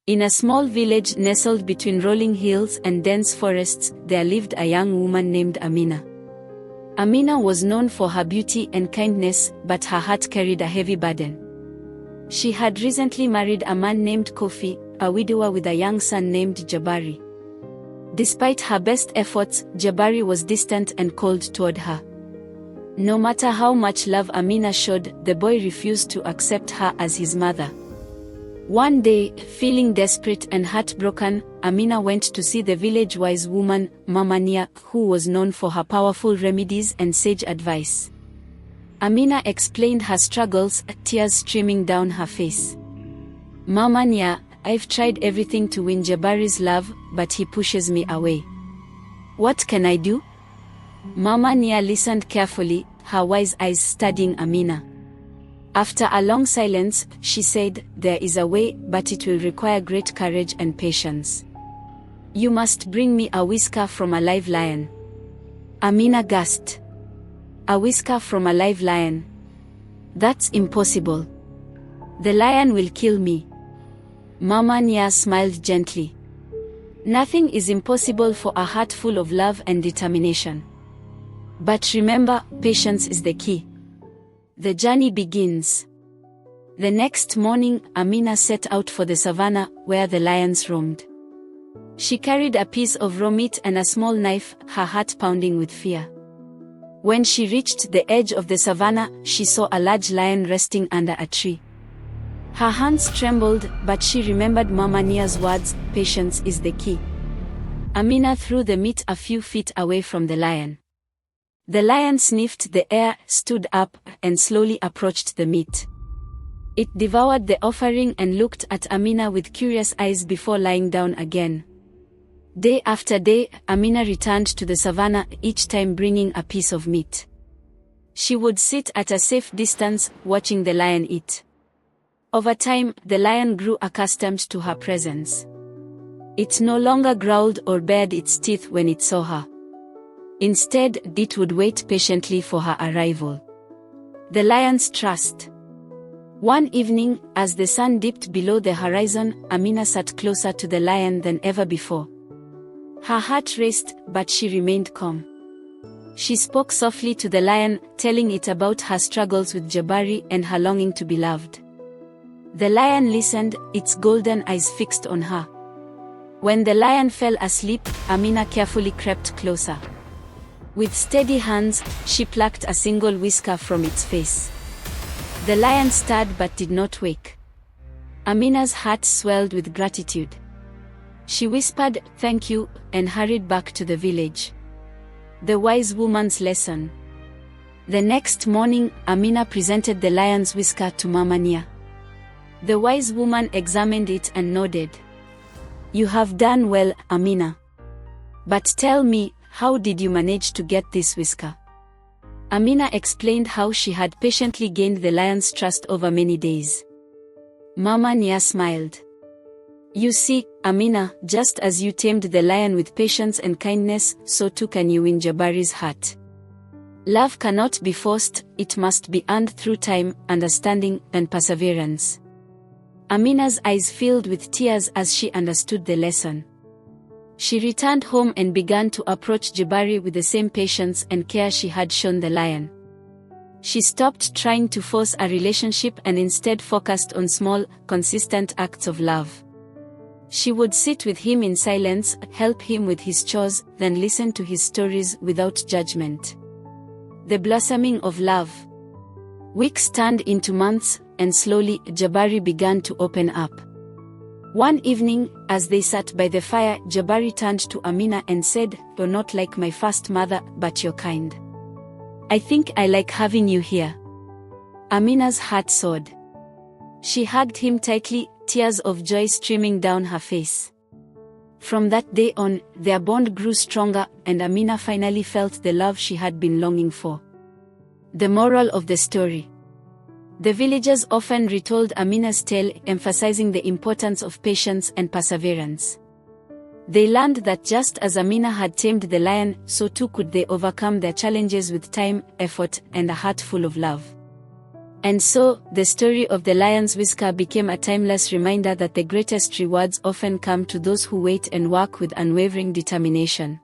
In a small village nestled between rolling hills and dense forests, there lived a young woman named Amina. Amina was known for her beauty and kindness, but her heart carried a heavy burden. She had recently married a man named Kofi, a widower with a young son named Jabari. Despite her best efforts, Jabari was distant and cold toward her. No matter how much love Amina showed, the boy refused to accept her as his mother. One day, feeling desperate and heartbroken, Amina went to see the village wise woman, Mama Nia, who was known for her powerful remedies and sage advice. Amina explained her struggles, tears streaming down her face. Mama Nia, I've tried everything to win Jabari's love, but he pushes me away. What can I do? Mama Nia listened carefully, her wise eyes studying Amina. After a long silence, she said, "There is a way, but it will require great courage and patience. You must bring me a whisker from a live lion." Amina gasped. A whisker from a live lion? That's impossible. The lion will kill me. Mama Nia smiled gently. Nothing is impossible for a heart full of love and determination. But remember, patience is the key. The journey begins. The next morning, Amina set out for the savannah, where the lions roamed. She carried a piece of raw meat and a small knife, her heart pounding with fear. When she reached the edge of the savannah, she saw a large lion resting under a tree. Her hands trembled, but she remembered Mama Nia's words, "Patience is the key." Amina threw the meat a few feet away from the lion. The lion sniffed the air, stood up, and slowly approached the meat. It devoured the offering and looked at Amina with curious eyes before lying down again. Day after day, Amina returned to the savannah, each time bringing a piece of meat. She would sit at a safe distance, watching the lion eat. Over time, the lion grew accustomed to her presence. It no longer growled or bared its teeth when it saw her. Instead, it would wait patiently for her arrival. The lion's trust. One evening, as the sun dipped below the horizon, Amina sat closer to the lion than ever before. Her heart raced, but she remained calm. She spoke softly to the lion, telling it about her struggles with Jabari and her longing to be loved. The lion listened, its golden eyes fixed on her. When the lion fell asleep, Amina carefully crept closer. With steady hands, she plucked a single whisker from its face. The lion stirred but did not wake. Amina's heart swelled with gratitude. She whispered, "Thank you," and hurried back to the village. The wise woman's lesson. The next morning, Amina presented the lion's whisker to Mama Nia. The wise woman examined it and nodded. "You have done well, Amina. But tell me, how did you manage to get this whisker?" Amina explained how she had patiently gained the lion's trust over many days. Mama Nia smiled. "You see, Amina, just as you tamed the lion with patience and kindness, so too can you win Jabari's heart. Love cannot be forced, it must be earned through time, understanding, and perseverance." Amina's eyes filled with tears as she understood the lesson. She returned home and began to approach Jabari with the same patience and care she had shown the lion. She stopped trying to force a relationship and instead focused on small, consistent acts of love. She would sit with him in silence, help him with his chores, then listen to his stories without judgment. The blossoming of love. Weeks turned into months, and slowly, Jabari began to open up. One evening, as they sat by the fire, Jabari turned to Amina and said, "You're not like my first mother, but you're kind. I think I like having you here." Amina's heart soared. She hugged him tightly, tears of joy streaming down her face. From that day on, their bond grew stronger, and Amina finally felt the love she had been longing for. The moral of the story. The villagers often retold Amina's tale, emphasizing the importance of patience and perseverance. They learned that just as Amina had tamed the lion, so too could they overcome their challenges with time, effort, and a heart full of love. And so, the story of the lion's whisker became a timeless reminder that the greatest rewards often come to those who wait and work with unwavering determination.